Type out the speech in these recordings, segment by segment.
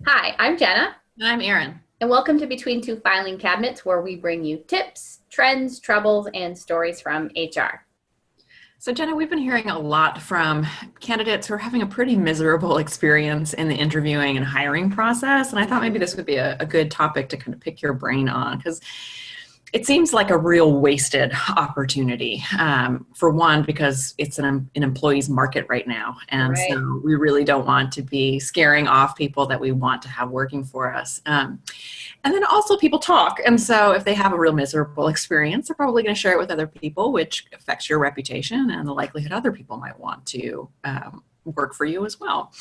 Hi, I'm Jenna, I'm Erin. and welcome to Between Two Filing Cabinets, where we bring you tips, trends, troubles, and stories from HR. So, Jenna, we've been hearing a lot from candidates who are having a pretty miserable experience in the interviewing and hiring process. And I thought maybe this would be a good topic to kind of pick your brain on because it seems like a real wasted opportunity. For one, because it's an employee's market right now. And Right. so we really don't want to be scaring off people that we want to have working for us. And then also people talk. And so if they have a real miserable experience, they're probably going to share it with other people, which affects your reputation and the likelihood other people might want to work for you as well.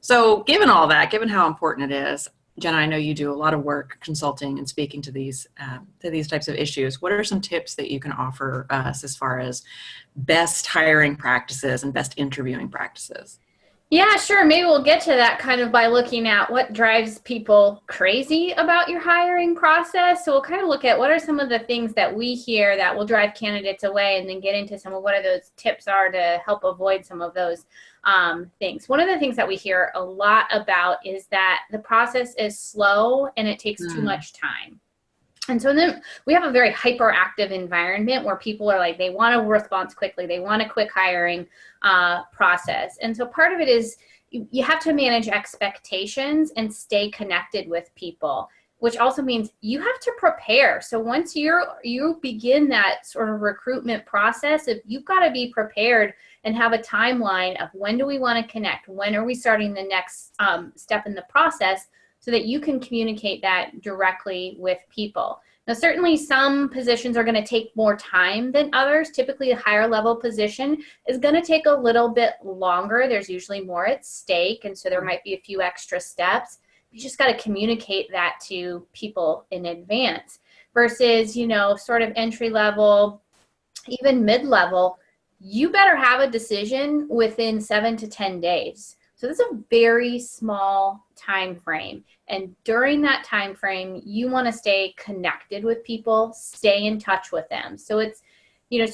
So given all that, given how important it is, Jenna, I know you do a lot of work consulting and speaking to these types of issues. What are some tips that you can offer us as far as best hiring practices and best interviewing practices? Yeah, sure. Maybe we'll get to that kind of by looking at what drives people crazy about your hiring process. So we'll kind of look at what are some of the things that we hear that will drive candidates away, and then get into some of what are those tips are to help avoid some of those things. One of the things that we hear a lot about is that the process is slow and it takes too Mm, much time. And so then we have a very hyperactive environment where people are like, they want a response quickly, they want a quick hiring process. And so part of it is you have to manage expectations and stay connected with people, which also means you have to prepare. So once you begin that sort of recruitment process, if you've got to be prepared and have a timeline of when do we want to connect, when are we starting the next step in the process, so that you can communicate that directly with people. Now, certainly some positions are going to take more time than others. Typically, a higher level position is going to take a little bit longer. There's usually more at stake, and so there might be a few extra steps. You just got to communicate that to people in advance versus, sort of entry level, even mid level. You better have a decision within 7 to 10 days. So this is a very small time frame. And during that time frame, you want to stay connected with people, stay in touch with them. So it's,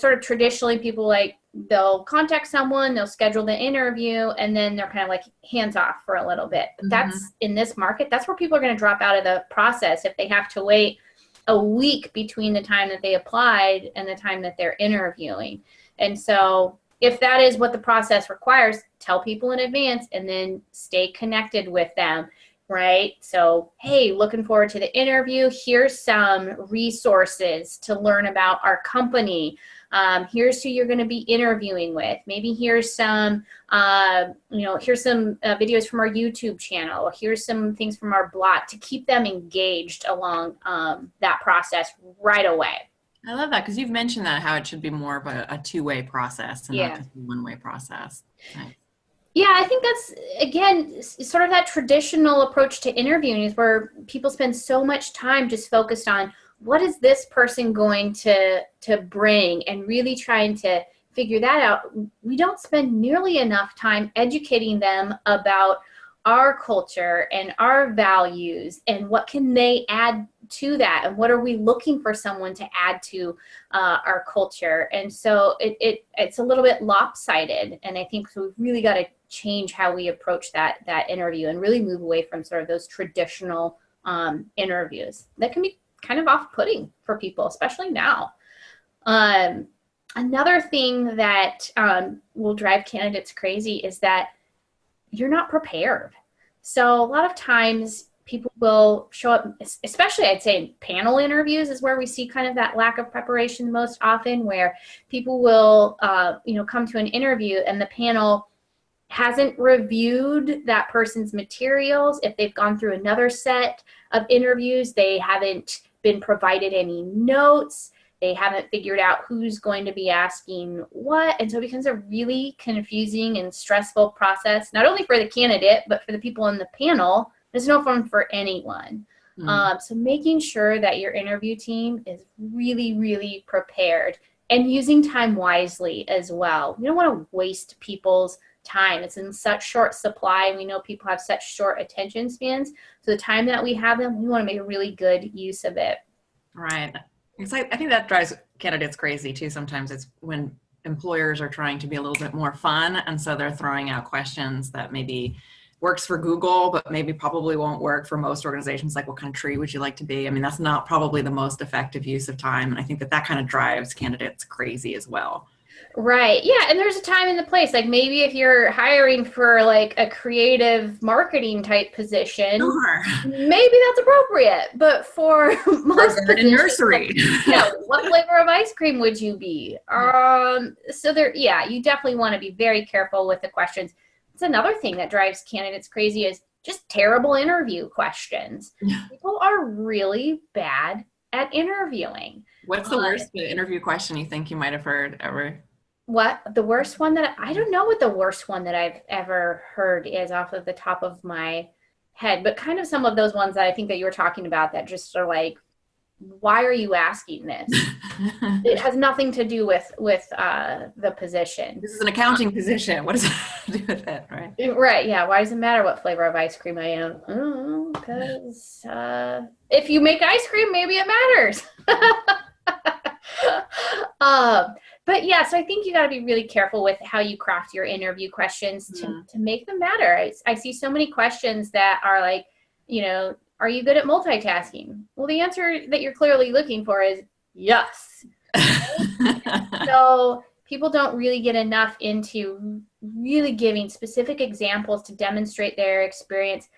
sort of traditionally people like they'll contact someone, they'll schedule the interview, and then they're kind of like hands off for a little bit. But mhm. that's in this market, that's where people are going to drop out of the process if they have to wait a week between the time that they applied and the time that they're interviewing. And so if that is what the process requires, tell people in advance and then stay connected with them, right? So, hey, looking forward to the interview. Here's some resources to learn about our company. Here's who you're going to be interviewing with. Maybe here's some, here's some videos from our YouTube channel. Here's some things from our blog to keep them engaged along that process right away. I love that because you've mentioned that how it should be more of a two-way process and not Yeah. just a one-way process. Nice. Yeah, I think that's, again, sort of that traditional approach to interviewing is where people spend so much time just focused on what is this person going to bring and really trying to figure that out. We don't spend nearly enough time educating them about our culture and our values and what can they add to that and what are we looking for someone to add to our culture. And so it's a little bit lopsided, and I think so we've really got to change how we approach that interview and really move away from sort of those traditional interviews that can be kind of off-putting for people, especially now. um, Another thing that will drive candidates crazy is that you're not prepared. So a lot of times people will show up, especially I'd say in panel interviews is where we see kind of that lack of preparation most often, where people will, come to an interview and the panel hasn't reviewed that person's materials. If they've gone through another set of interviews, they haven't been provided any notes. They haven't figured out who's going to be asking what. And so it becomes a really confusing and stressful process, not only for the candidate, but for the people in the panel. There's no fun for anyone. Mm. So making sure that your interview team is really, really prepared and using time wisely as well. We don't want to waste people's time. It's in such short supply. We know people have such short attention spans. So the time that we have them, we want to make a really good use of it. Right. I think that drives candidates crazy too. Sometimes it's when employers are trying to be a little bit more fun, and so they're throwing out questions that maybe works for Google, but maybe probably won't work for most organizations. Like, what kind of tree would you like to be? I mean, that's not probably the most effective use of time. And I think that that kind of drives candidates crazy as well. Right. Yeah. And there's a time and the place. Like maybe if you're hiring for like a creative marketing type position, Sure. maybe that's appropriate. But for most Garden positions, nursery. yeah, what flavor of ice cream would you be? So there, yeah, you definitely want to be very careful with the questions. It's another thing that drives candidates crazy is just terrible interview questions. People are really bad at interviewing. What's the worst interview question you think you might have heard ever? What the worst one that I don't know what the worst one that I've ever heard is off of the top of my head, but kind of some of those ones that I think that you were talking about that just are like, why are you asking this? It has nothing to do with the position. This is an accounting position. What does that do with it, right? Right, yeah. Why does it matter what flavor of ice cream I am? Because if you make ice cream, maybe it matters. But yeah, so I think you got to be really careful with how you craft your interview questions to make them matter. I see so many questions that are like, are you good at multitasking? Well, the answer that you're clearly looking for is yes. So people don't really get enough into really giving specific examples to demonstrate their experience.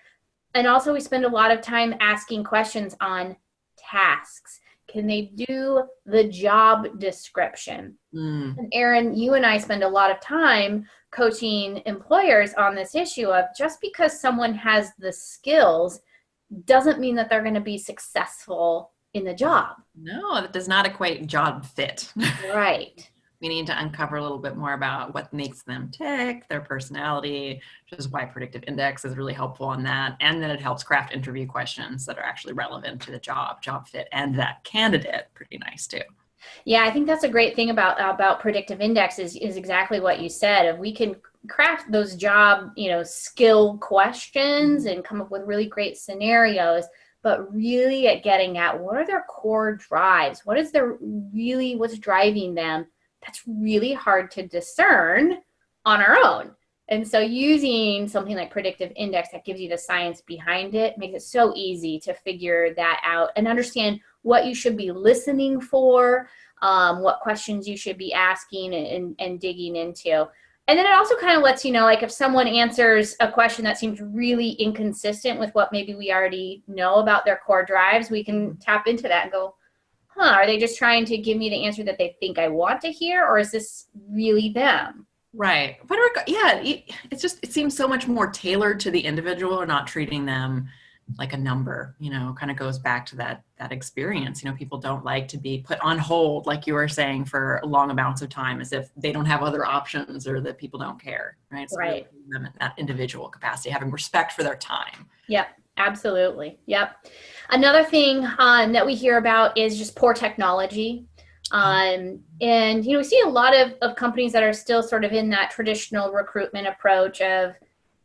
And also we spend a lot of time asking questions on tasks. Can they do the job description? And Erin, you and I spend a lot of time coaching employers on this issue of just because someone has the skills doesn't mean that they're going to be successful in the job. No, that does not equate job fit. Right. We need to uncover a little bit more about what makes them tick, their personality, which is why predictive index is really helpful on that. And then it helps craft interview questions that are actually relevant to the job fit, and that candidate. Pretty nice too. Yeah, I think that's a great thing about predictive index is exactly what you said. If we can craft those job, skill questions and come up with really great scenarios, but really at getting at what are their core drives? What's driving them? That's really hard to discern on our own. And so using something like predictive index that gives you the science behind it makes it so easy to figure that out and understand what you should be listening for, what questions you should be asking and digging into. And then it also kind of lets you know, like if someone answers a question that seems really inconsistent with what maybe we already know about their core drives, we can tap into that and go, are they just trying to give me the answer that they think I want to hear, or is this really them? Right. But yeah, it seems so much more tailored to the individual, or not treating them like a number, kind of goes back to that experience. People don't like to be put on hold, like you were saying, for long amounts of time, as if they don't have other options or that people don't care, right? So right. Them in that individual capacity, having respect for their time. Yep, absolutely. Yep. Another thing that we hear about is just poor technology. And, we see a lot of companies that are still sort of in that traditional recruitment approach of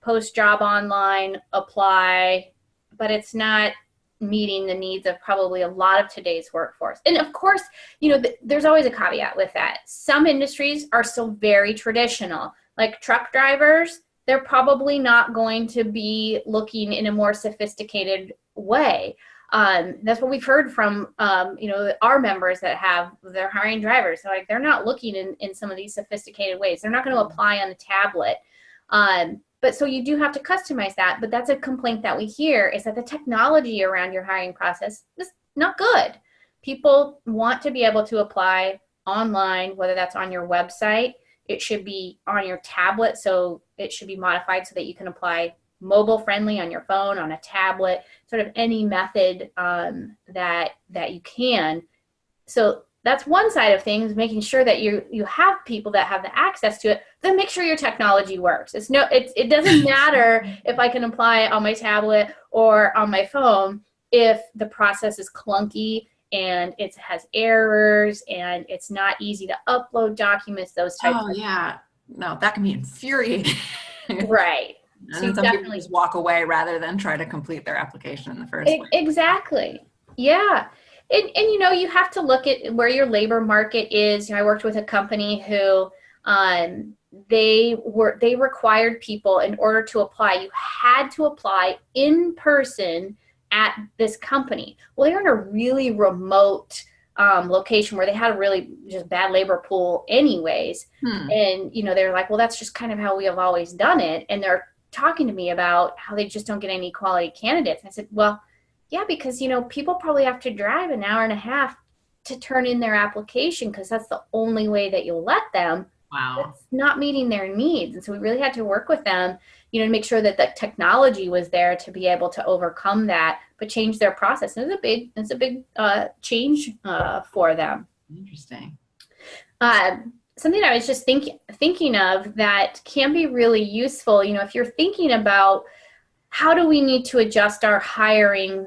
post job online, apply, but it's not meeting the needs of probably a lot of today's workforce. And of course, there's always a caveat with that. Some industries are still very traditional, like truck drivers. They're probably not going to be looking in a more sophisticated way. That's what we've heard from, our members that they're hiring drivers. So they're not looking in some of these sophisticated ways. They're not going to apply on a tablet. But so you do have to customize that. But that's a complaint that we hear, is that the technology around your hiring process is not good. People want to be able to apply online, whether that's on your website. It should be on your tablet, so it should be modified so that you can apply mobile friendly on your phone, on a tablet, sort of any method that you can. So that's one side of things, making sure that you have people that have the access to it. Then make sure your technology works. It doesn't matter if I can apply on my tablet or on my phone if the process is clunky and it has errors and it's not easy to upload documents, those types of things. Yeah. No, that can be infuriating. Right. And so some people just walk away rather than try to complete their application in the first place. Exactly. Yeah. And you have to look at where your labor market is. I worked with a company who they required people, in order to apply, you had to apply in person at this company. Well, they were in a really remote location where they had a really just bad labor pool anyways. And, they're like, well, that's just kind of how we have always done it. And they're talking to me about how they just don't get any quality candidates. And I said, well, yeah, because, people probably have to drive an hour and a half to turn in their application, because that's the only way that you'll let them. Wow. That's not meeting their needs. And so we really had to work with them, to make sure that the technology was there to be able to overcome that, but change their process. And it's a big change for them. Interesting. Something I was just thinking of that can be really useful, if you're thinking about how do we need to adjust our hiring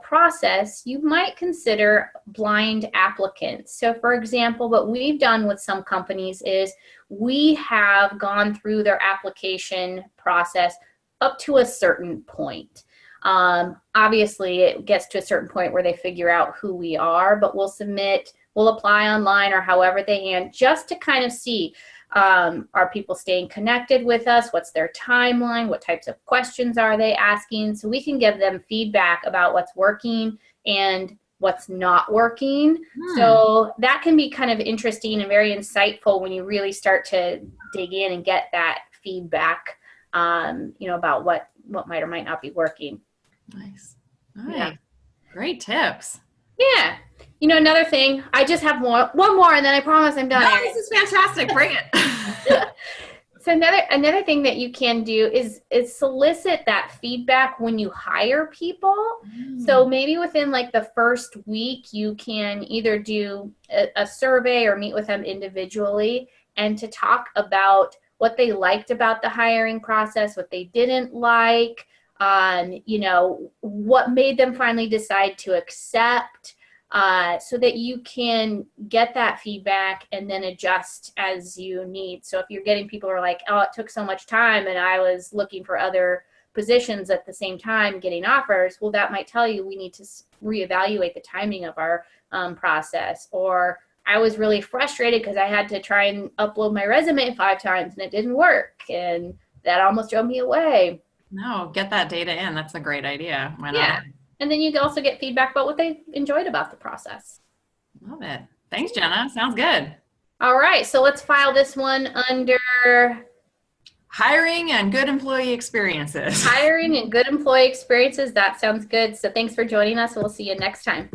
process, you might consider blind applicants. So for example, what we've done with some companies is we have gone through their application process up to a certain point. Obviously, it gets to a certain point where they figure out who we are, but we'll apply online or however they can, just to kind of see, are people staying connected with us? What's their timeline? What types of questions are they asking? So we can give them feedback about what's working and what's not working. So that can be kind of interesting and very insightful when you really start to dig in and get that feedback, about what might or might not be working. Nice. All right. Yeah. Great tips. Yeah. Another thing, I just have one more, and then I promise I'm done. No, this is fantastic. Bring it. So another thing that you can do is solicit that feedback when you hire people. So maybe within like the first week, you can either do a survey or meet with them individually, and to talk about what they liked about the hiring process, what they didn't like, what made them finally decide to accept, so that you can get that feedback and then adjust as you need. So if you're getting people who are like, oh, it took so much time and I was looking for other positions at the same time getting offers, well, that might tell you we need to reevaluate the timing of our process. Or I was really frustrated because I had to try and upload my resume 5 times and it didn't work, and that almost drove me away. No, get that data in. That's a great idea. Why not? Yeah. And then you can also get feedback about what they enjoyed about the process. Love it. Thanks, Jenna. Sounds good. All right. So let's file this one under hiring and good employee experiences. Hiring and good employee experiences. That sounds good. So thanks for joining us. We'll see you next time.